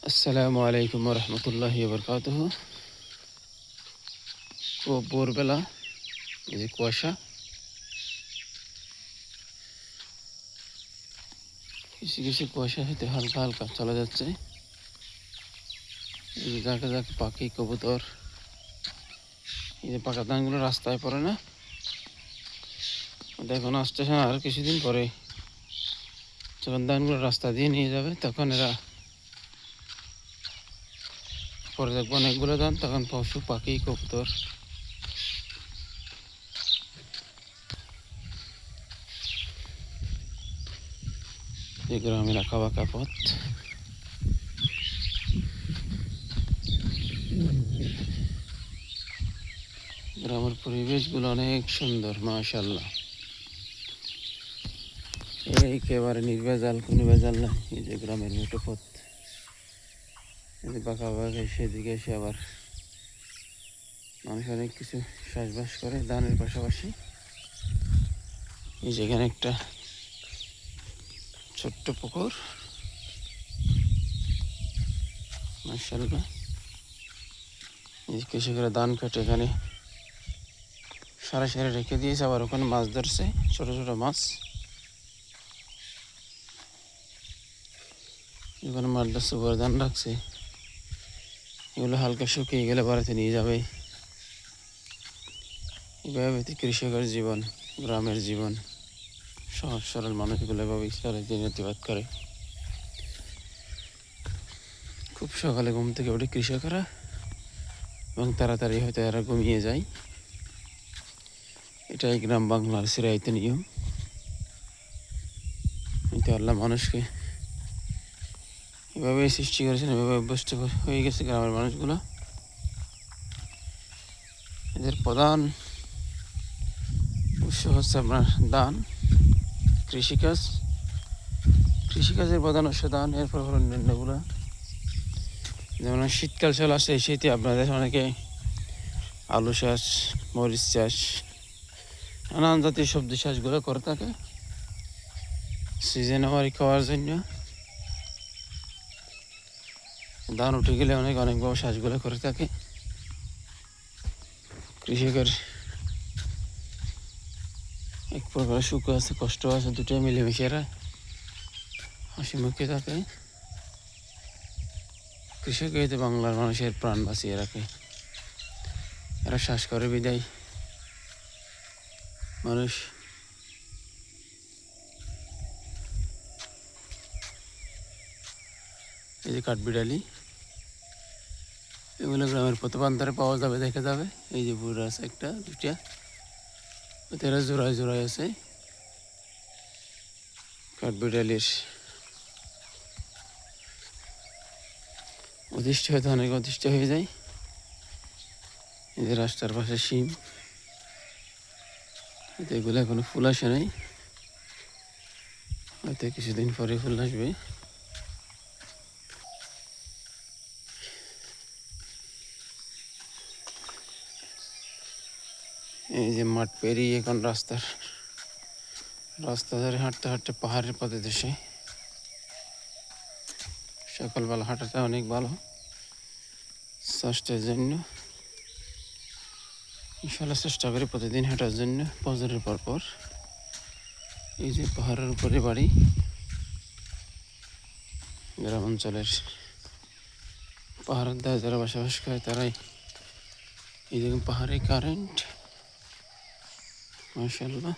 আসসালামু আলাইকুম রহমতুল্লাহি বরকাতুহ। খুব ভোরবেলা, এই যে কুয়াশা, কিছু কিছু কুয়াশা হইতে হালকা হালকা চলে যাচ্ছে। এই যে যাকে যাকে পাখি কবুতর, এই যে পাকা ধানগুলো রাস্তায় পড়ে না, দেখুন আসতেছে আর কিছুদিন পরে যখন ধানগুলো রাস্তা দিয়ে নিয়ে যাবে তখন এরা পরে দেখবো অনেকগুলো ধান, তখন পশু পাখি কবুতর এই গ্রামের আঁকা বাঁকা পথ। গ্রামের পরিবেশগুলো অনেক সুন্দর, মাশাআল্লাহ। একেবারে নির্ভেজাল, কোনো ভেজাল নাই। এই যে গ্রামের মেঠো পথ, এই যে বাঁকা বাঁকা, সেদিকে এসে আবার মানুষ অনেক কিছু চাষবাস করে ধানের পাশাপাশি। এই যেখানে একটা ছোট্ট পুকুর, মাশাআল্লাহ। এই যে কৃষকেরা ধান কাটে এখানে সারা সারা রেখে দিয়েছে, আবার ওখানে মাছ ধরছে, ছোট ছোট মাছ। ওখানে মাছ ধরছে, উপরে ধান রাখছে, এগুলো হালকা শুকিয়ে গেলে বাড়িতে নিয়ে যাবে। এভাবে কৃষকের জীবন, গ্রামের জীবন, সহজ সরল মানুষগুলো এভাবেই চলে, দিন অতিবাদ করে। খুব সকালে ঘুম থেকে ওঠে কৃষকরা, এবং তাড়াতাড়ি হয়তো এরা ঘুমিয়ে যায়। এটাই গ্রাম বাংলার চিরায়ত নিয়ম। কিন্তু আল্লাহ মানুষকে এভাবেই সৃষ্টি করেছেন, এভাবে অভ্যস্ত হয়ে গেছে গ্রামের মানুষগুলো। এদের প্রধান উৎস হচ্ছে আপনার ধান, কৃষিকাজ। কৃষিকাজের প্রধান উৎস ধান, এরপর হলো অন্যান্যগুলো। যেমন শীতকাল চলে আসে, শীতে আপনাদের অনেকে আলু চাষ, মরিচ চাষ, নানান জাতীয় সবজি চাষগুলো করে থাকে সিজনারি খাওয়ার জন্য। ধান উঠে গেলে অনেক বড় চাষগুলো করে থাকে। কৃষকের এক প্রকার সুখ আছে, কষ্ট আছে, দুটোই মিলেমিশে এরা হাসি মুখে থাকে। কৃষক হইতে বাংলার মানুষের প্রাণ বাঁচিয়ে রাখে। এরা শ্বাস করে বিদায় মানুষ এই যে কাঠবিড়ালি, এগুলো গ্রামের পথপ্রান্তরে পাওয়া যাবে, দেখা যাবে। এই যে বুড়ো আছে একটা দুইটা, এরা জোড়ায় জোড়ায় আছে। কাঠবিড়ালির অতিষ্ঠ হয়তো অনেক অতিষ্ঠ হয়ে যায়। এই যে রাস্তার পাশে শিম, এগুলো এখনো ফুল আসে নাই, হয়তো কিছুদিন পরে ফুল আসবে। এই যে মাঠ পেরিয়ে এখন রাস্তা ধরে হাঁটতে হাঁটতে পাহাড়ের পথে দেশে। সকালবেলা হাঁটাটা অনেক ভালো স্বাস্থ্যের জন্য। ইনশাল্লাহ চেষ্টা করি প্রতিদিন হাঁটার জন্য, ফজরের পর। এই যে পাহাড়ের উপরে বাড়ি, গ্রাম অঞ্চলের পাহাড়ের দায় যারা বসবাস করে তারাই এই যে পাহাড়ে কারেন্ট, মাশাআল্লাহ।